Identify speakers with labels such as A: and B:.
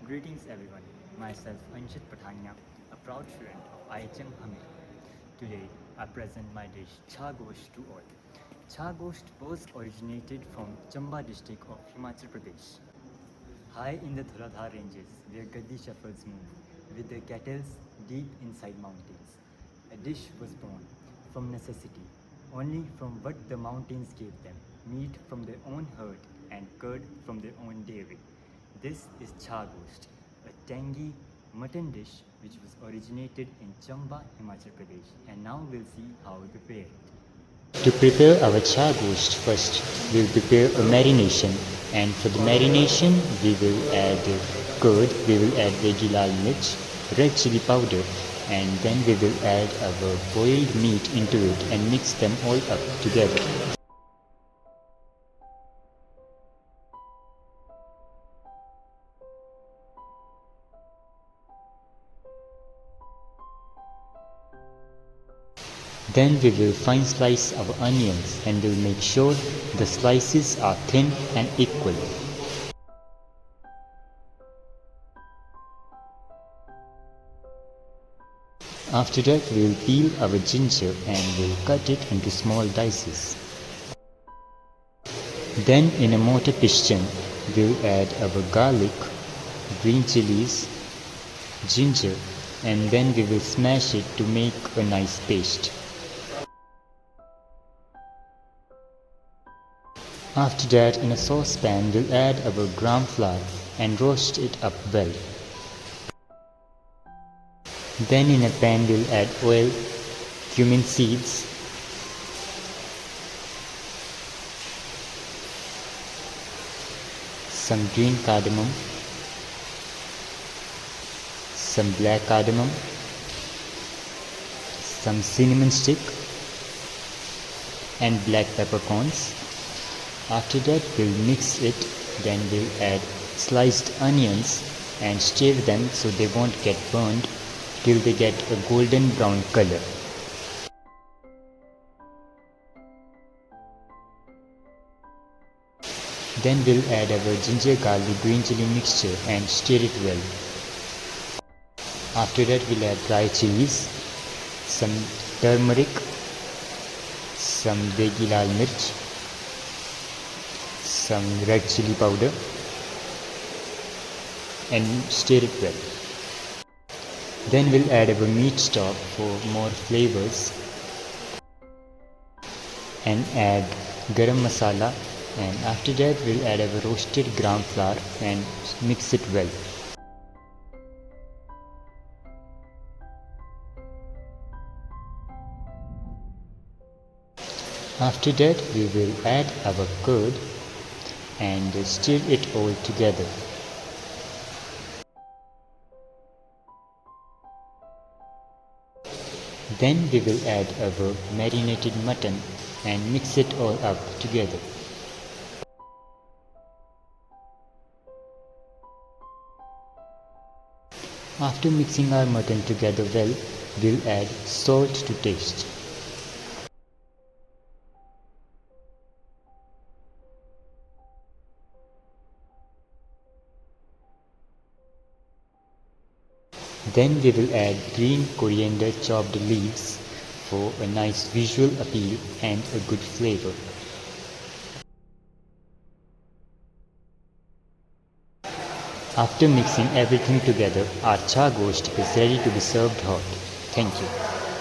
A: Greetings everyone, myself Anshit Pathania, a proud student of IHM Hamirpur. Today I present my dish Chha Gosht to all. Chha Gosht was originated from Chamba district of Himachal Pradesh. High in the Dhuladhar ranges where Gaddi shepherds move, with their cattle deep inside mountains. A dish was born from necessity, only from what the mountains gave them, meat from their own herd and curd from their own dairy. This is Chha Gosht, a tangy mutton dish which was originated in Chamba, Himachal Pradesh, and now we'll see how we prepare it.
B: To prepare our chha gosht, first we'll prepare a marination, and for the marination we will add curd, we will add veggie lal mirch, red chili powder, and then we will add our boiled meat into it and mix them all up together. Then we will fine slice our onions and we'll make sure the slices are thin and equal. After that we will peel our ginger and we'll cut it into small dices. Then in a mortar piston we'll add our garlic, green chilies, ginger, and then we will smash it to make a nice paste. After that, in a saucepan, we'll add our gram flour and roast it up well. Then in a pan, we'll add oil, cumin seeds, some green cardamom, some black cardamom, some cinnamon stick, and black peppercorns. After that we'll mix it, then we'll add sliced onions and stir them so they won't get burned till they get a golden brown color. Then we'll add our ginger garlic green chili mixture and stir it well. After that we'll add dry chilies, some turmeric, some veggie lal mirch, some red chili powder, and stir it well. Then we'll add our meat stock for more flavors and add garam masala, and after that we'll add our roasted gram flour and mix it well. After that we will add our curd and stir it all together. Then we will add our marinated mutton and mix it all up together. After mixing our mutton together well, we'll add salt to taste. Then we will add green coriander chopped leaves for a nice visual appeal and a good flavor. After mixing everything together, our chha gosht is ready to be served hot. Thank you.